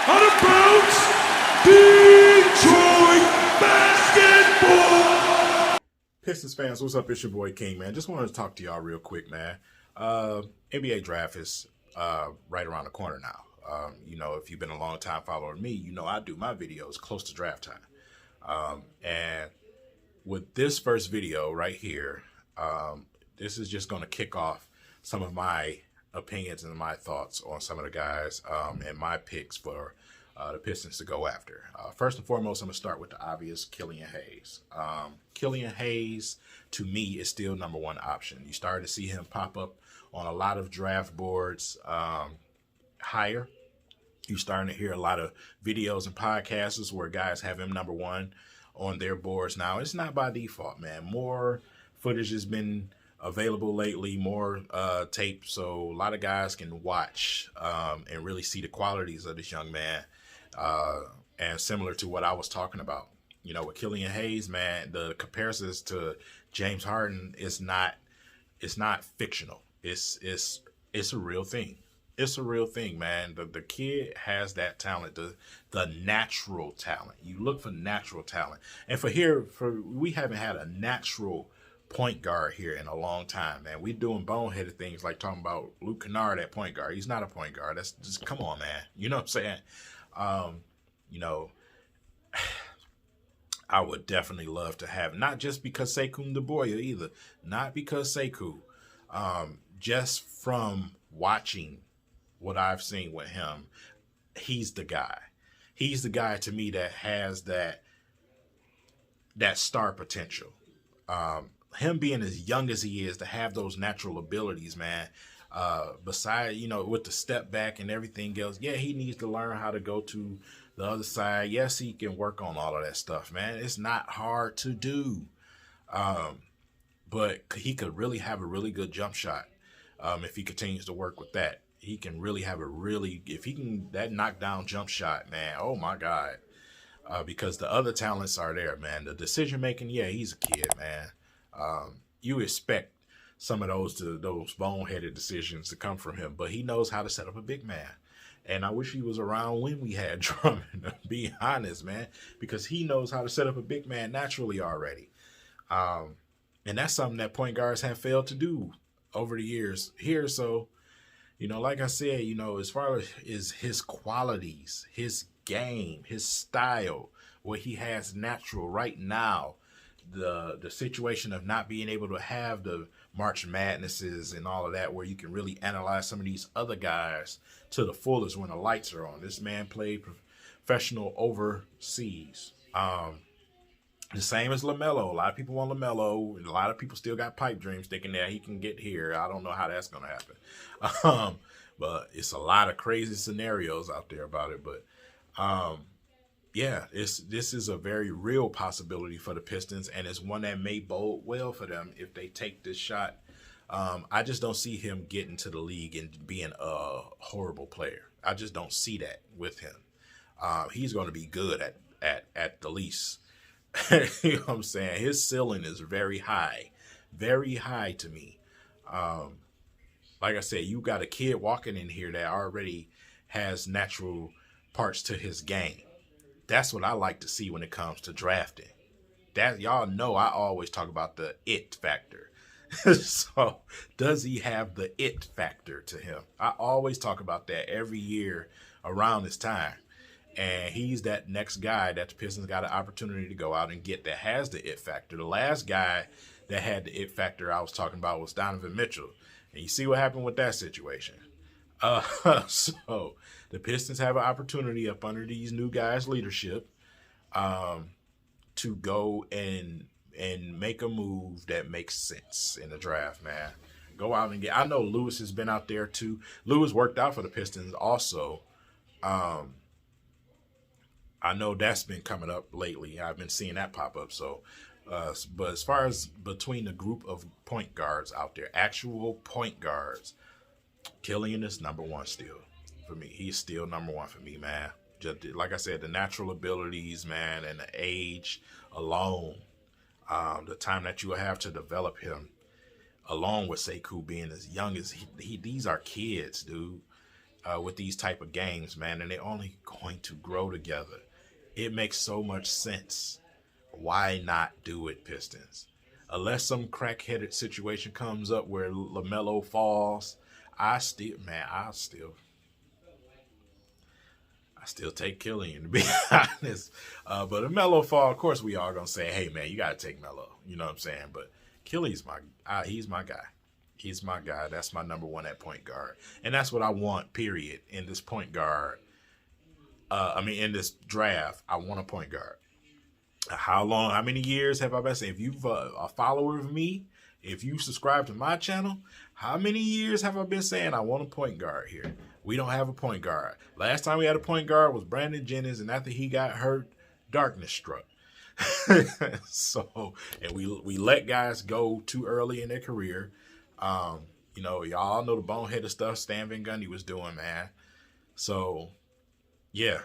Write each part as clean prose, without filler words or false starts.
Out of bounds, Detroit basketball. Pistons fans, what's up? It's your boy King, man. Just wanted to talk to y'all real quick, man. NBA draft is right around the corner now. If you've been a long time follower of me, you know I do my videos close to draft time. And with this first video right here, this is just going to kick off some of my opinions and my thoughts on some of the guys and my picks for the Pistons to go after. First and foremost, I'm going to start with the obvious, Killian Hayes. Killian Hayes, to me, is still number one option. You started to see him pop up on a lot of draft boards higher. You're starting to hear a lot of videos and podcasts where guys have him number one on their boards now. It's not by default, man. More footage has been available lately, more tape, so a lot of guys can watch and really see the qualities of this young man. And similar to what I was talking about, with Killian Hayes, man, the comparisons to James Harden it's not fictional. It's a real thing. It's a real thing, man. The kid has that talent, the natural talent. You look for natural talent. And we haven't had a natural point guard here in a long time, man. We doing boneheaded things like talking about Luke Kennard at point guard. He's not a point guard. That's just, come on, man. You know what I'm saying? I would definitely love to have, not just because Sekou Ndoboya either, not because Sekou, just from watching what I've seen with him, he's the guy. He's the guy to me that has that star potential. Him being as young as he is, to have those natural abilities, man. Besides, with the step back and everything else, yeah, he needs to learn how to go to the other side. Yes, he can work on all of that stuff, man. It's not hard to do. But he could really have a really good jump shot if he continues to work with that. He can really have if he can, that knockdown jump shot, man, oh my God. Because the other talents are there, man. The decision making, yeah, he's a kid, man. You expect some of those boneheaded decisions to come from him, but he knows how to set up a big man. And I wish he was around when we had Drummond, to be honest, man, because he knows how to set up a big man naturally already. And that's something that point guards have failed to do over the years here. So, like I said, as far as his qualities, his game, his style, what he has natural right now, the situation of not being able to have the March Madnesses and all of that, where you can really analyze some of these other guys to the fullest when the lights are on. This man played professional overseas. The same as LaMelo. A lot of people want LaMelo, and a lot of people still got pipe dreams thinking that he can get here. I don't know how that's going to happen. But it's a lot of crazy scenarios out there about it. But yeah, this is a very real possibility for the Pistons, and it's one that may bode well for them if they take this shot. I just don't see him getting to the league and being a horrible player. I just don't see that with him. He's going to be good at the least. You know what I'm saying? His ceiling is very high to me. Like I said, you got a kid walking in here that already has natural parts to his game. That's what I like to see when it comes to drafting. That, y'all know, I always talk about the it factor. So does he have the it factor to him? I always talk about that every year around this time. And he's that next guy that the Pistons got an opportunity to go out and get that has the it factor. The last guy that had the it factor I was talking about was Donovan Mitchell. And you see what happened with that situation. So the Pistons have an opportunity up under these new guys' leadership to go and make a move that makes sense in the draft, man. Go out and I know Lewis has been out there too. Lewis worked out for the Pistons also. I know that's been coming up lately. I've been seeing that pop up. So, but as far as between the group of point guards out there, actual point guards, Killian is number one still for me. He's still number one for me, man. Just like I said, the natural abilities, man, and the age alone, the time that you will have to develop him, along with Sekou being as young as he these are kids, dude. with these type of games, man, and they're only going to grow together. It makes so much sense. Why not do it, Pistons? Unless some crack-headed situation comes up where LaMelo falls, I still take Killian, to be honest. But a Melo fall, of course, we are gonna say, "Hey, man, you gotta take Melo." You know what I'm saying? But Killian's he's my guy. He's my guy. That's my number one at point guard, and that's what I want. Period. In this point guard, in this draft, I want a point guard. How many years have I been saying? If you've a follower of me, if you subscribe to my channel, how many years have I been saying I want a point guard here? We don't have a point guard. Last time we had a point guard was Brandon Jennings, and after he got hurt, darkness struck. And we let guys go too early in their career. Y'all know the boneheaded stuff Stan Van Gundy was doing, man. So, yeah.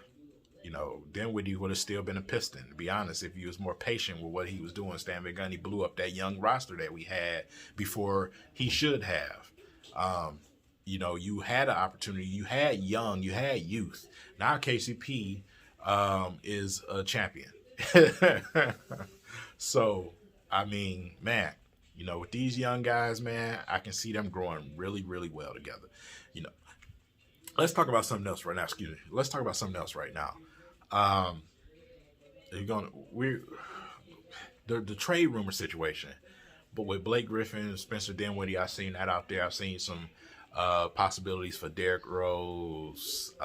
Dinwiddie would have still been a Piston, to be honest, if he was more patient with what he was doing. Stan Van Gundy blew up that young roster that we had before he should have. You had an opportunity. You had youth. Now KCP is a champion. So, man, with these young guys, man, I can see them growing really, really well together. Let's talk about something else right now. Excuse me. Let's talk about something else right now. The trade rumor situation, but with Blake Griffin, Spencer Dinwiddie, I've seen that out there. I've seen some possibilities for Derrick Rose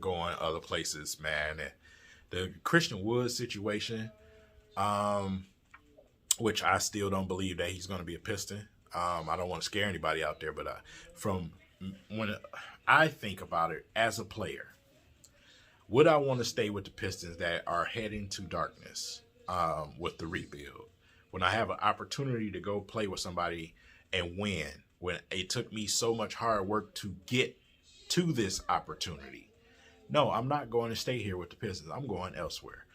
going other places, man. And the Christian Wood situation, which I still don't believe that he's going to be a Piston. I don't want to scare anybody out there, but from when I think about it as a player, would I want to stay with the Pistons that are heading to darkness with the rebuild? When I have an opportunity to go play with somebody and win, when it took me so much hard work to get to this opportunity. No, I'm not going to stay here with the Pistons. I'm going elsewhere.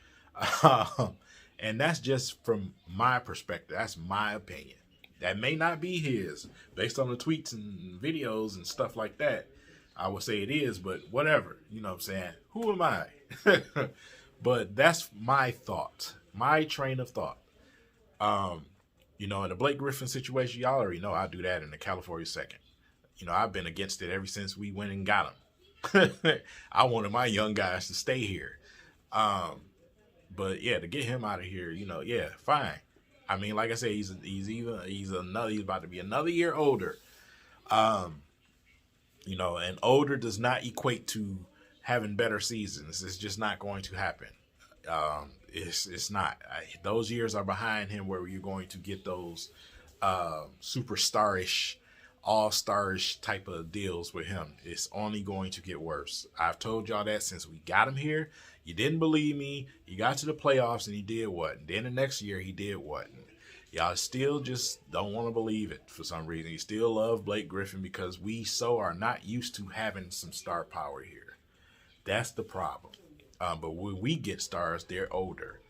And that's just from my perspective. That's my opinion. That may not be his, based on the tweets and videos and stuff like that. I would say it is, but whatever. You know what I'm saying? Who am I? But that's my thought, my train of thought. In the Blake Griffin situation, y'all already know I do that in the California second. I've been against it ever since we went and got him. I wanted my young guys to stay here. But yeah, to get him out of here, fine. Like I said, he's about to be another year older. And older does not equate to having better seasons. It's just not going to happen. It's not. Those years are behind him where you're going to get those superstarish, all-starish type of deals with him. It's only going to get worse. I've told y'all that since we got him here. You didn't believe me. He got to the playoffs and he did what? And then the next year he did what? And y'all still just don't want to believe it for some reason. You still love Blake Griffin because we are not used to having some star power here. That's the problem. But when we get stars, they're older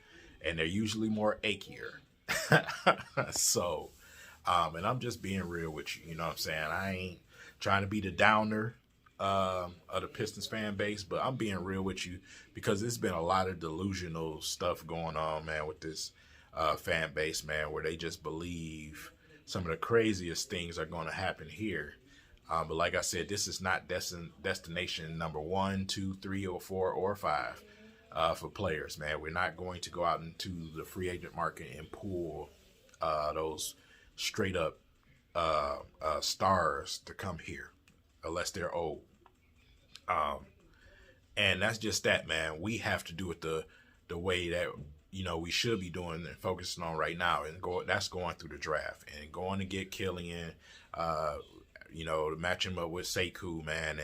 and they're usually more achier. So, and I'm just being real with you. You know what I'm saying? I ain't trying to be the downer of the Pistons fan base, but I'm being real with you because there's been a lot of delusional stuff going on, man, with this fan base, man, where they just believe some of the craziest things are going to happen here. But like I said, this is not destination number 1, 2, 3, or 4, or 5 for players, man. We're not going to go out into the free agent market and pull those straight up stars to come here unless they're old. And that's just that, man. We have to do it the way that we should be doing and focusing on right now, and that's going through the draft and going to get Killian, to match him up with Sekou, man,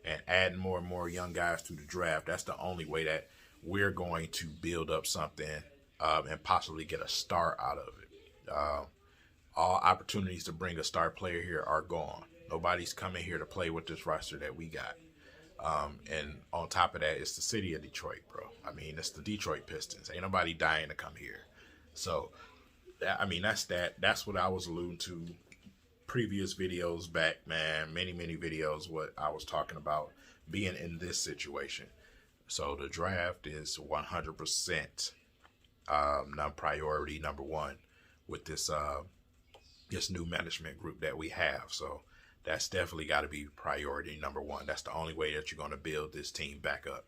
and adding more and more young guys to the draft. That's the only way that we're going to build up something and possibly get a star out of it. All opportunities to bring a star player here are gone. Nobody's coming here to play with this roster that we got. And on top of that, it's the city of Detroit, bro. It's the Detroit Pistons. Ain't nobody dying to come here. So, that's that. That's what I was alluding to previous videos back, man. Many videos, what I was talking about. being in this situation. So the draft is 100% priority number one with this new management group that we have. So that's definitely got to be priority number one. That's the only way that you're going to build this team back up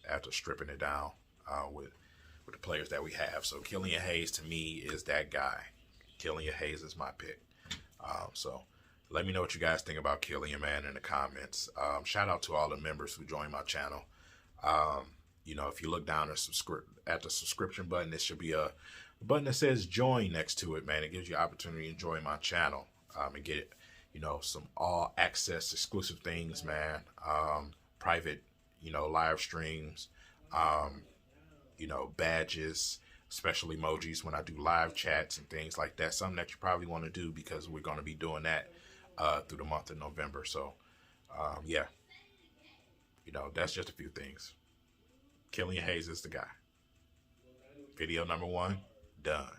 after stripping it down with the players that we have. So Killian Hayes to me is that guy. Killian Hayes is my pick. So let me know what you guys think about Killian, man, in the comments. Shout out to all the members who joined my channel. If you look down at the subscription button, there should be a button that says join next to it, man. It gives you opportunity to join my channel and get, some all access exclusive things, man. Private, live streams, badges, special emojis when I do live chats and things like that. Something that you probably want to do because we're going to be doing that through the month of November. So, yeah, that's just a few things. Killian Hayes is the guy. Video number 1, done.